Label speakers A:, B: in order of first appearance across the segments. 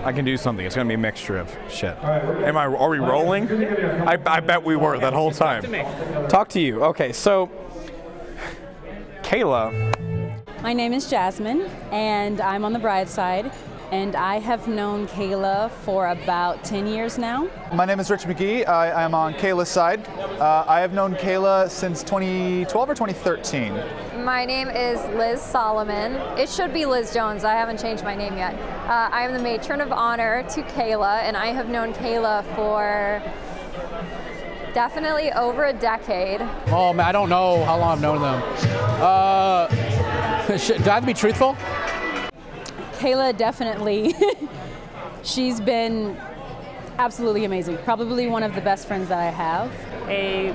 A: I can do something. It's going to be a mixture of shit. Are we rolling? I bet we were that whole time. Talk to you. Okay, so Cayla.
B: My name is Jasmine, and I'm on the bride's side, and I have known Cayla for about 10 years now.
C: My name is Rich McGee. I am on Cayla's side. I have known Cayla since 2012 or 2013.
D: My name is Liz Solomon. It should be Liz Jones. I haven't changed my name yet. I am the matron of honor to Cayla, and I have known Cayla for definitely over a decade.
E: Oh man, I don't know how long I've known them. Do I have to be truthful?
B: Cayla definitely, she's been absolutely amazing. Probably one of the best friends that I have.
F: A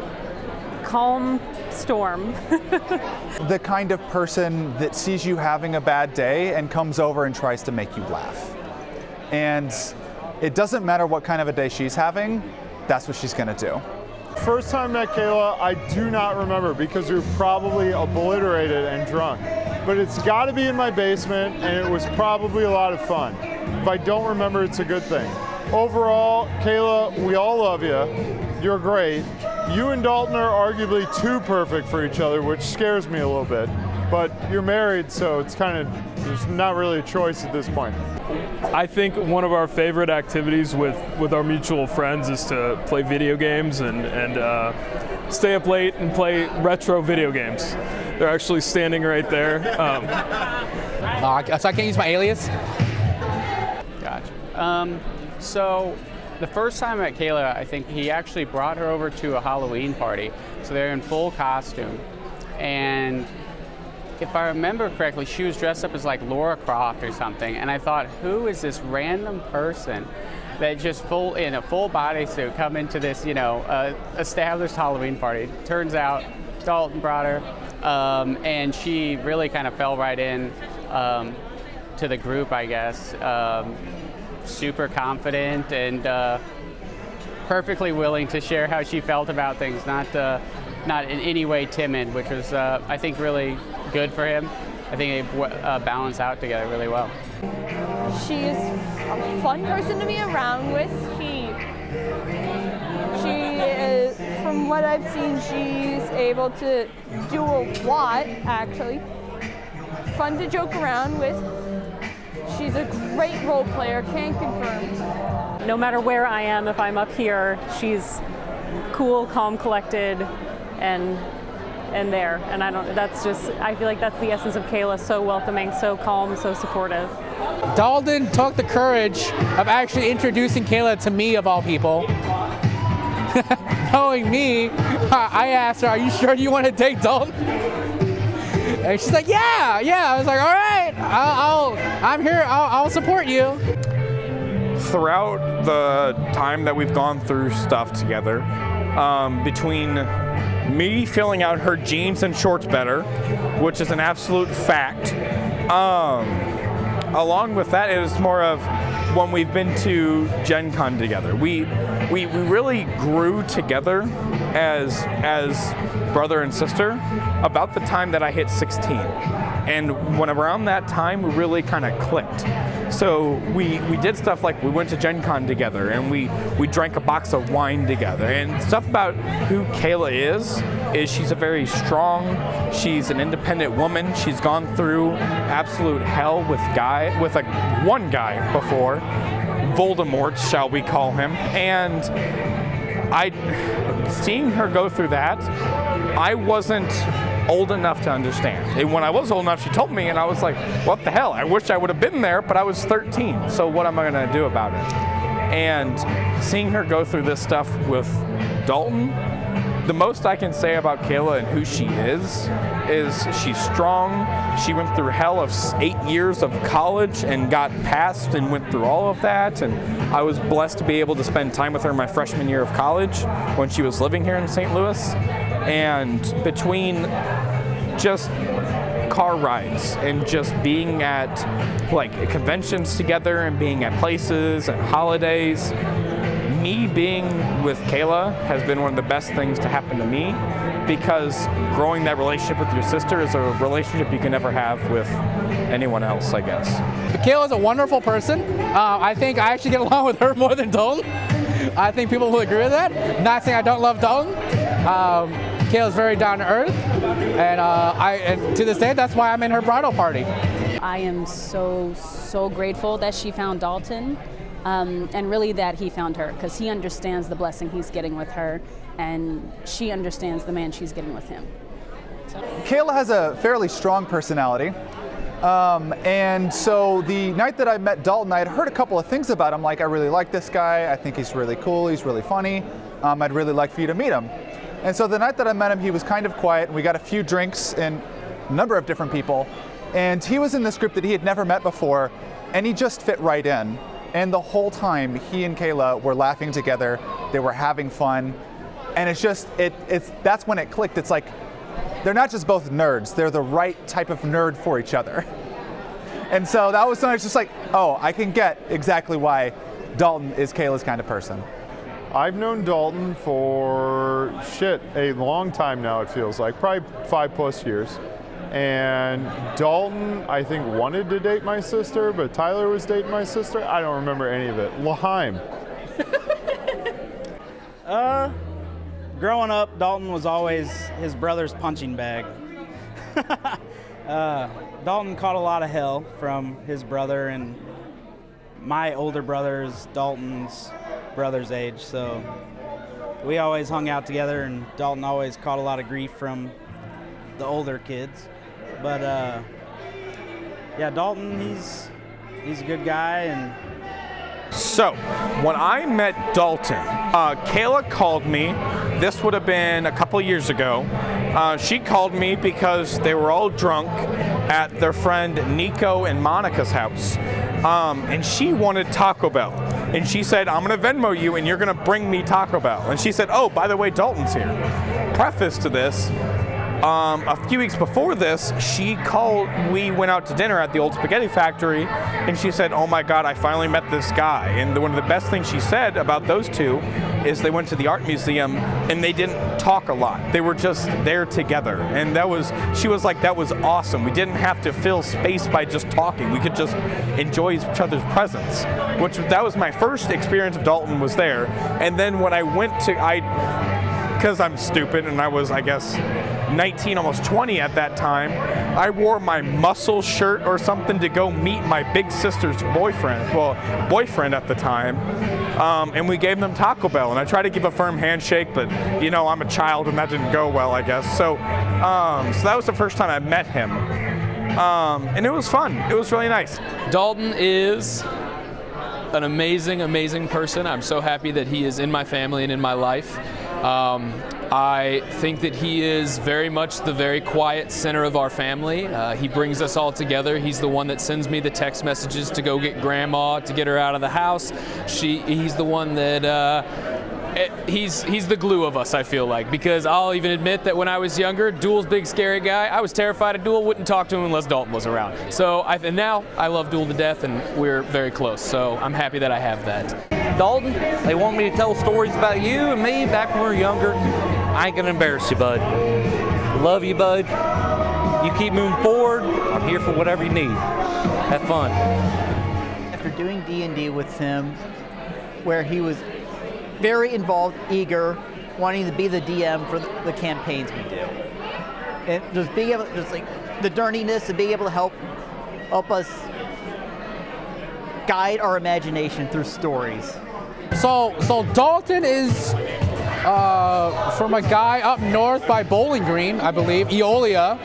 F: calm storm.
C: The kind of person that sees you having a bad day and comes over and tries to make you laugh. And it doesn't matter what kind of a day she's having, that's what she's gonna do.
G: First time I met Cayla, I do not remember because we were probably obliterated and drunk. But it's got to be in my basement, and it was probably a lot of fun. If I don't remember, it's a good thing. Overall, Cayla, we all love you. You're great. You and Dalton are arguably too perfect for each other, which scares me a little bit. But you're married, so it's kind of, there's not really a choice at this point.
H: I think one of our favorite activities with our mutual friends is to play video games and stay up late and play retro video games. They're actually standing right there.
E: So I can't use my alias?
I: Gotcha. So the first time I met Cayla, I think he actually brought her over to a Halloween party. So they're in full costume. And if I remember correctly, she was dressed up as like Laura Croft or something. And I thought, who is this random person that just in a full bodysuit come into this, established Halloween party? Turns out Dalton brought her. And she really kind of fell right in to the group, I guess. Super confident and perfectly willing to share how she felt about things, not in any way timid, which was, I think, really good for him. I think they balance out together really well.
J: She is a fun person to be around with. She is, from what I've seen, she's able to do a lot, actually. Fun to joke around with. She's a great role player, can confirm.
F: No matter where I am, if I'm up here, she's cool, calm, collected, and there. And I feel like that's the essence of Cayla, so welcoming, so calm, so supportive.
E: Dalton took the courage of actually introducing Cayla to me, of all people. Knowing me, I asked her, "Are you sure you want to date Dalton?" And she's like, yeah. I was like, all right, I'm here, I'll support you.
A: Throughout the time that we've gone through stuff together, between me filling out her jeans and shorts better, which is an absolute fact, along with that, it was more of when we've been to Gen Con together. We really grew together as brother and sister about the time that I hit 16. And when around that time, we really kind of clicked. So we did stuff like we went to Gen Con together, and we drank a box of wine together. And stuff about who Cayla is she's a very strong, she's an independent woman. She's gone through absolute hell with one guy before, Voldemort, shall we call him. And seeing her go through that, I wasn't old enough to understand. And when I was old enough, she told me, and I was like, what the hell? I wish I would have been there, but I was 13, so what am I gonna do about it? And seeing her go through this stuff with Dalton, the most I can say about Cayla and who she is she's strong. She went through hell of 8 years of college and got past and went through all of that. And I was blessed to be able to spend time with her my freshman year of college when she was living here in St. Louis. And between just car rides and just being at like conventions together and being at places and holidays, me being with Cayla has been one of the best things to happen to me. because growing that relationship with your sister is a relationship you can never have with anyone else, I guess.
E: Cayla's a wonderful person. I think I actually get along with her more than Dalton. I think people will agree with that. Not saying I don't love Dalton. Cayla's very down to earth, and to this day, that's why I'm in her bridal party.
B: I am so grateful that she found Dalton, and really that he found her, because he understands the blessing he's getting with her, and she understands the man she's getting with him.
C: Cayla has a fairly strong personality. And so the night that I met Dalton, I had heard a couple of things about him, like I really like this guy, I think he's really cool, he's really funny, I'd really like for you to meet him. And so the night that I met him, he was kind of quiet, and we got a few drinks and a number of different people, and he was in this group that he had never met before, and he just fit right in. And the whole time, he and Cayla were laughing together, they were having fun, and it's just, that's when it clicked. It's like, they're not just both nerds, they're the right type of nerd for each other. And so that was something that's just like, oh, I can get exactly why Dalton is Cayla's kind of person.
G: I've known Dalton for, a long time now, it feels like, probably 5+ years. And Dalton, I think, wanted to date my sister, but Tyler was dating my sister. I don't remember any of it. Laheim.
K: Growing up, Dalton was always his brother's punching bag. Dalton caught a lot of hell from his brother, and my older brother is Dalton's brother's age, so we always hung out together, and Dalton always caught a lot of grief from the older kids. But yeah, Dalton, he's a good guy. And
A: so when I met Dalton, Cayla called me. This would have been a couple years ago. She called me because they were all drunk at their friend Nico and Monica's house, and she wanted Taco Bell. And she said, I'm going to Venmo you and you're going to bring me Taco Bell. And she said, oh, by the way, Dalton's here. Preface to this, a few weeks before this, she called, we went out to dinner at the old spaghetti factory, and she said, oh my God, I finally met this guy. And one of the best things she said about those two is they went to the art museum and they didn't talk a lot. They were just there together. And she was like, that was awesome. We didn't have to fill space by just talking. We could just enjoy each other's presence, that was my first experience of Dalton was there. And then when I went because I'm stupid and I was, I guess, 19, almost 20 at that time, I wore my muscle shirt or something to go meet my big sister's boyfriend at the time, and we gave them Taco Bell, and I tried to give a firm handshake, but you know, I'm a child and that didn't go well, I guess. So that was the first time I met him, and it was fun. It was really nice.
L: Dalton is an amazing person. I'm so happy that he is in my family and in my life. I think that he is very much the very quiet center of our family. He brings us all together. He's the one that sends me the text messages to go get Grandma, to get her out of the house. He's the one that he's the glue of us, I feel like, because I'll even admit that when I was younger, Duel's big scary guy. I was terrified of Duel, wouldn't talk to him unless Dalton was around. So and now I love Duel to death, and we're very close. So I'm happy that I have that.
M: Dalton, they want me to tell stories about you and me back when we were younger. I ain't gonna embarrass you, bud. Love you, bud. You keep moving forward. I'm here for whatever you need. Have fun.
N: After doing D&D with him, where he was very involved, eager, wanting to be the DM for the campaigns we do, and just being able, just like the dirtiness and being able to help us guide our imagination through stories.
E: So Dalton is from a guy up north by Bowling Green, I believe, Eolia.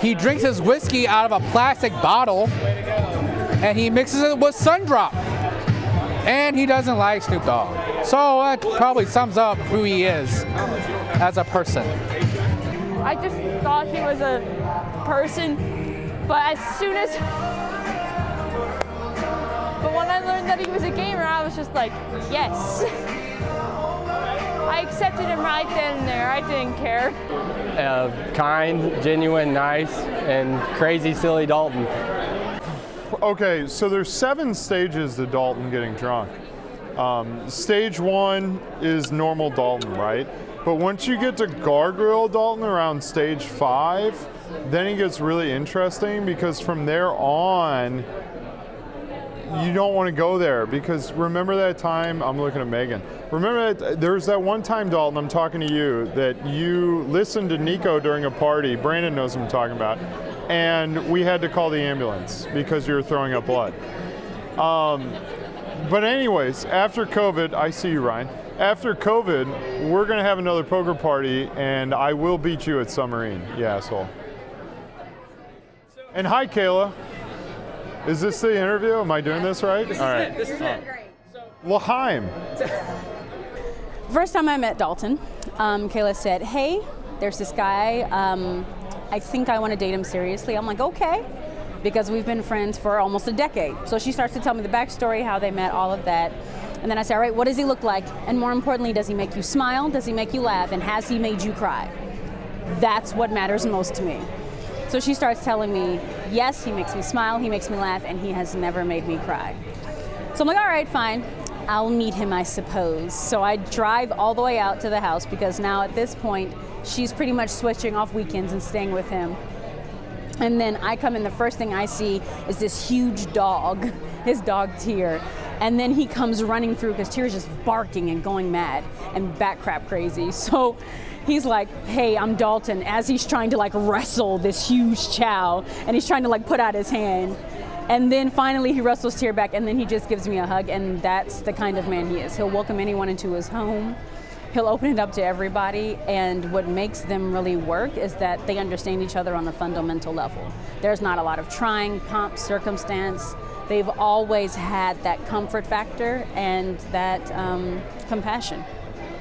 E: He drinks his whiskey out of a plastic bottle, and he mixes it with Sundrop. And he doesn't like Snoop Dogg. So that probably sums up who he is as a person.
J: I just thought he was a person, but when I learned that he was a gamer, I was just like, yes. I accepted him right then and there. I didn't care.
O: Kind, genuine, nice, and crazy, silly Dalton.
G: Okay, so there's 7 stages to Dalton getting drunk. Stage 1 is normal Dalton, right? But once you get to gargoyle Dalton around stage 5, then it gets really interesting, because from there on, you don't want to go there. Because remember that time, I'm looking at Megan. Remember that there was that one time, Dalton, I'm talking to you, that you listened to Nico during a party. Brandon knows what I'm talking about. And we had to call the ambulance because you were throwing up blood. But anyways, after COVID, I see you, Ryan. After COVID, we're going to have another poker party, and I will beat you at Submarine, you asshole. And hi, Cayla. Is this the interview? Am I doing this right? All right.
B: This is it.
G: L'chaim.
B: First time I met Dalton, Cayla said, hey, there's this guy, I think I want to date him seriously. I'm like, okay, because we've been friends for almost a decade. So she starts to tell me the backstory, how they met, all of that. And then I say, all right, what does he look like? And more importantly, does he make you smile? Does he make you laugh? And has he made you cry? That's what matters most to me. So she starts telling me, yes, he makes me smile, he makes me laugh, and he has never made me cry. So I'm like, all right, fine. I'll meet him, I suppose. So I drive all the way out to the house, because now at this point, she's pretty much switching off weekends and staying with him. And then I come in, the first thing I see is this huge dog, his dog Tyr. And then he comes running through, because Tyr's just barking and going mad and bat crap crazy. So he's like, hey, I'm Dalton, as he's trying to like wrestle this huge chow, and he's trying to like put out his hand. And then finally he wrestles Tyr back, and then he just gives me a hug, and that's the kind of man he is. He'll welcome anyone into his home. He'll open it up to everybody, and what makes them really work is that they understand each other on a fundamental level. There's not a lot of trying, pomp, circumstance. They've always had that comfort factor and that compassion.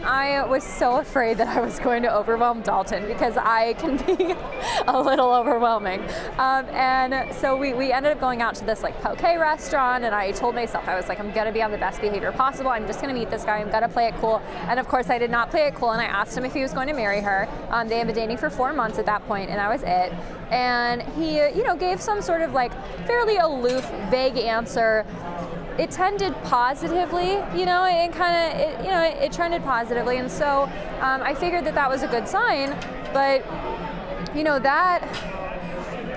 D: I was so afraid that I was going to overwhelm Dalton, because I can be a little overwhelming. And so we ended up going out to this like poke restaurant, and I told myself, I was like, I'm gonna be on the best behavior possible. I'm just gonna meet this guy, I'm gonna play it cool. And of course I did not play it cool, and I asked him if he was going to marry her. They had been dating for 4 months at that point, and I was it. And he, gave some sort of like fairly aloof, vague answer. It tended positively, it trended positively, and so I figured that was a good sign. But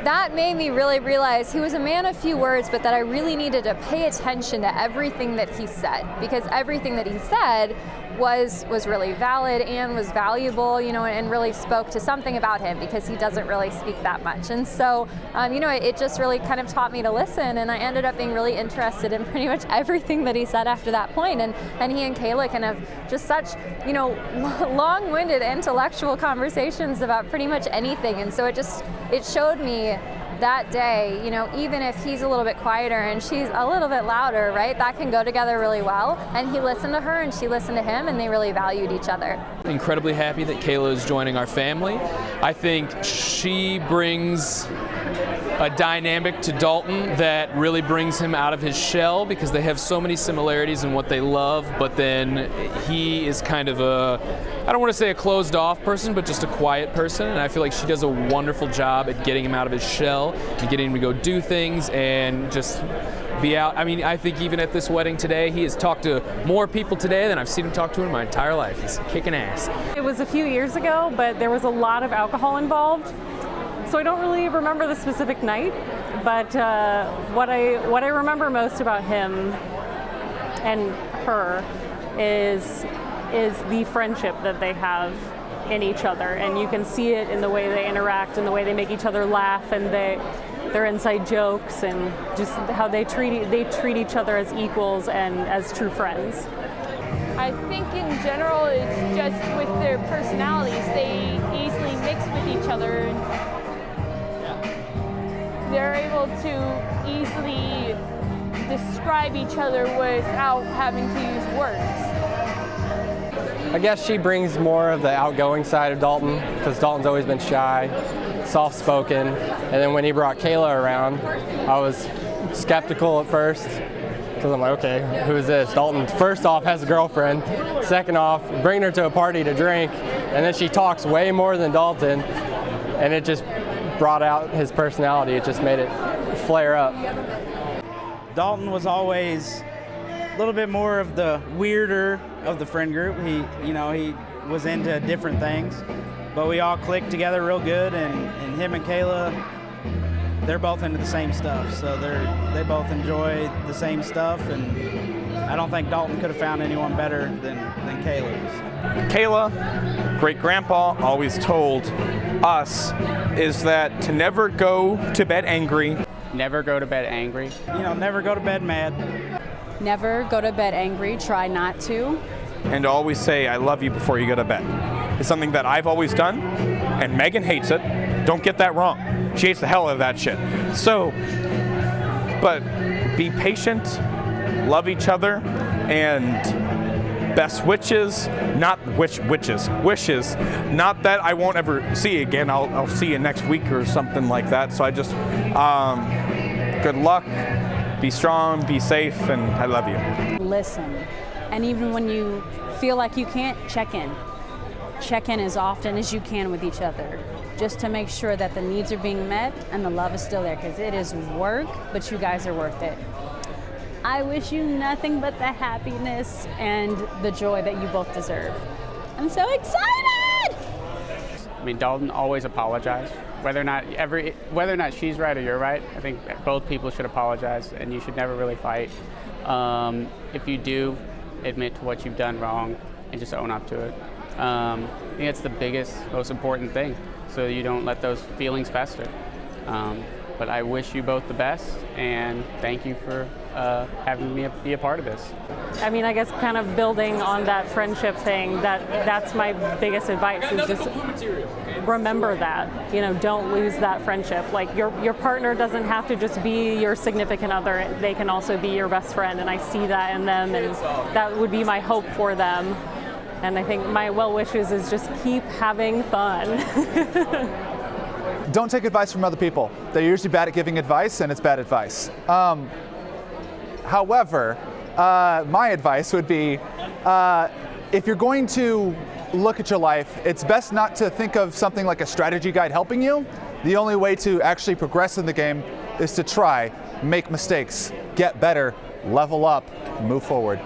D: that made me really realize he was a man of few words, but that I really needed to pay attention to everything that he said, because everything that he said was really valid and was valuable, and really spoke to something about him, because he doesn't really speak that much. And so, it just really kind of taught me to listen, and I ended up being really interested in pretty much everything that he said after that point. And he and Cayla can have just such, long-winded intellectual conversations about pretty much anything. And so it showed me that day, even if he's a little bit quieter and she's a little bit louder, right, that can go together really well. And he listened to her and she listened to him, and they really valued each other.
L: Incredibly happy that Cayla is joining our family. I think she brings a dynamic to Dalton that really brings him out of his shell, because they have so many similarities in what they love, but then he is kind of I don't want to say a closed off person, but just a quiet person, and I feel like she does a wonderful job at getting him out of his shell and getting him to go do things and just be out. I mean, I think even at this wedding today, he has talked to more people today than I've seen him talk to in my entire life. He's kicking ass.
F: It was a few years ago, but there was a lot of alcohol involved. So I don't really remember the specific night, but what I remember most about him and her is the friendship that they have in each other, and you can see it in the way they interact and the way they make each other laugh, and their inside jokes, and just how they treat each other as equals and as true friends.
J: I think in general it's just with their personalities, they easily mix with each other. They're able to easily describe each other without having to use words.
O: I guess she brings more of the outgoing side of Dalton, because Dalton's always been shy, soft-spoken, and then when he brought Cayla around, I was skeptical at first, because I'm like, okay, who is this? Dalton, first off, has a girlfriend. Second off, bringing her to a party to drink, and then she talks way more than Dalton, and it just brought out his personality. It just made it flare up.
K: Dalton was always a little bit more of the weirder of the friend group. He was into different things, but we all clicked together real good, and him and Cayla, they're both into the same stuff, so they both enjoy the same stuff, and I don't think Dalton could have found anyone better than Cayla.
A: Cayla, great grandpa, always told us is that to never go to bed angry.
I: Never go to bed angry.
K: You know, never go to bed mad.
B: Never go to bed angry, try not to.
A: And to always say, I love you before you go to bed. It's something that I've always done, and Megan hates it. Don't get that wrong. She hates the hell out of that shit. So, but be patient, love each other, and best wishes, not wishes. Not that I won't ever see you again. I'll see you next week or something like that. So I just, good luck, be strong, be safe, and I love you.
B: Listen, and even when you feel like you can't, check in. Check in as often as you can with each other, just to make sure that the needs are being met and the love is still there, because it is work, but you guys are worth it. I wish you nothing but the happiness and the joy that you both deserve. I'm so excited!
I: I mean, Dalton always apologized. Whether or not she's right or you're right, I think both people should apologize, and you should never really fight. If you do, admit to what you've done wrong and just own up to it. I think that's the biggest, most important thing, so you don't let those feelings fester. But I wish you both the best, and thank you for having me be a part of this.
F: I mean, I guess kind of building on that friendship thing, that's my biggest advice, is just remember that. You know, don't lose that friendship. Like, your partner doesn't have to just be your significant other. They can also be your best friend, and I see that in them, and that would be my hope for them. And I think my well wishes is just keep having fun.
C: Don't take advice from other people. They're usually bad at giving advice, and it's bad advice. However, my advice would be, if you're going to look at your life, it's best not to think of something like a strategy guide helping you. The only way to actually progress in the game is to try, make mistakes, get better, level up, move forward.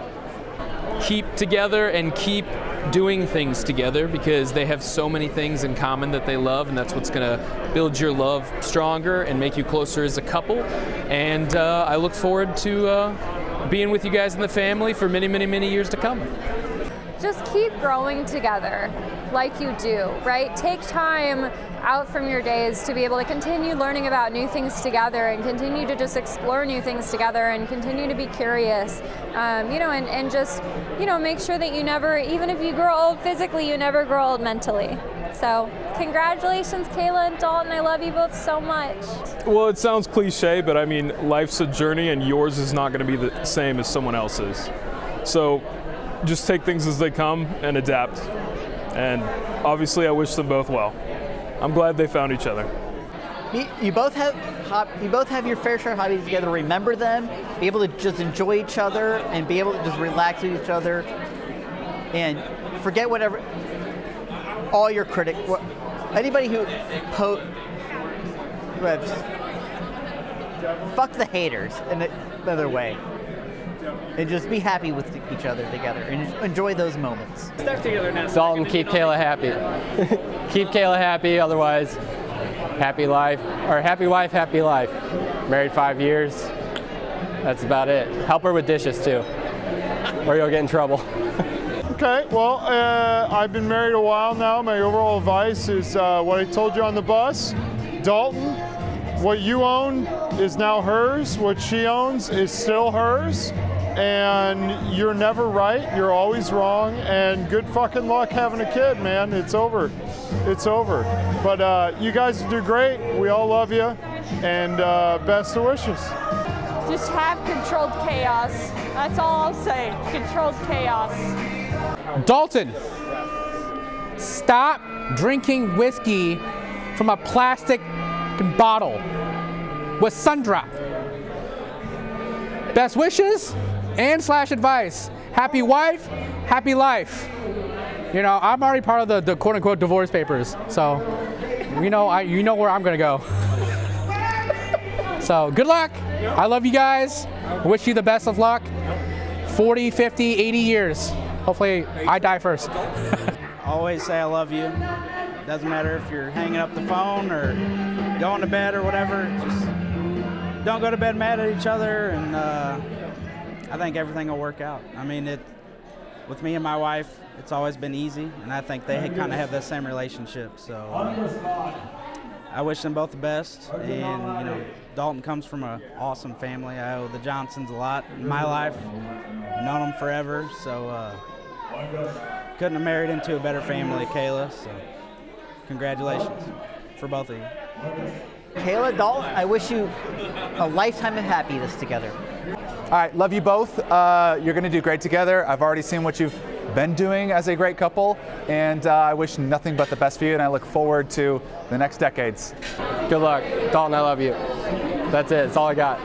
L: Keep together and keep doing things together, because they have so many things in common that they love, and that's what's going to build your love stronger and make you closer as a couple. And I look forward to being with you guys in the family for many, many, many years to come.
D: Just keep growing together like you do, right? Take time out from your days to be able to continue learning about new things together, and continue to just explore new things together, and continue to be curious, you know, and just, you know, make sure that you never, even if you grow old physically, you never grow old mentally. So congratulations, Cayla and Dalton. I love you both so much.
H: Well, it sounds cliche, but I mean, life's a journey, and yours is not going to be the same as someone else's. So just take things as they come and adapt. And obviously I wish them both well. I'm glad they found each other.
N: You both have your fair share of hobbies together. Remember them, be able to just enjoy each other, and be able to just relax with each other, and forget whatever, all your anybody who fuck the haters in another way. And just be happy with each other together and enjoy those moments.
O: Step together now. Dalton, keep Cayla happy. Keep Cayla happy, otherwise, happy life, or happy wife, happy life. Married 5 years. That's about it. Help her with dishes too, or you'll get in trouble.
G: Okay, well, I've been married a while now. My overall advice is what I told you on the bus. Dalton, what you own is now hers. What she owns is still hers. And you're never right, you're always wrong, and good fucking luck having a kid, man. It's over. It's over. But you guys do great. We all love you, and best of wishes.
J: Just have controlled chaos. That's all I'll say. Controlled chaos.
E: Dalton, stop drinking whiskey from a plastic bottle with sun drop. Best wishes and / advice. Happy wife, happy life. You know, I'm already part of the quote unquote divorce papers, so you know where I'm gonna go. So good luck. I love you guys. I wish you the best of luck. 40, 50, 80 years. Hopefully I die first.
K: always say I love you. Doesn't matter if you're hanging up the phone or going to bed or whatever. Just don't go to bed mad at each other, and I think everything will work out. I mean, with me and my wife, it's always been easy, and I think they kind of have the same relationship. So I wish them both the best. And you know, Dalton comes from an awesome family. I owe the Johnsons a lot in my life. I've known them forever, so couldn't have married into a better family, Cayla. So congratulations for both of you.
N: Cayla, Dalton, I wish you a lifetime of happiness together.
C: All right, love you both. You're going to do great together. I've already seen what you've been doing as a great couple, and I wish nothing but the best for you, and I look forward to the next decades.
O: Good luck. Dalton, I love you. That's it. That's all I got.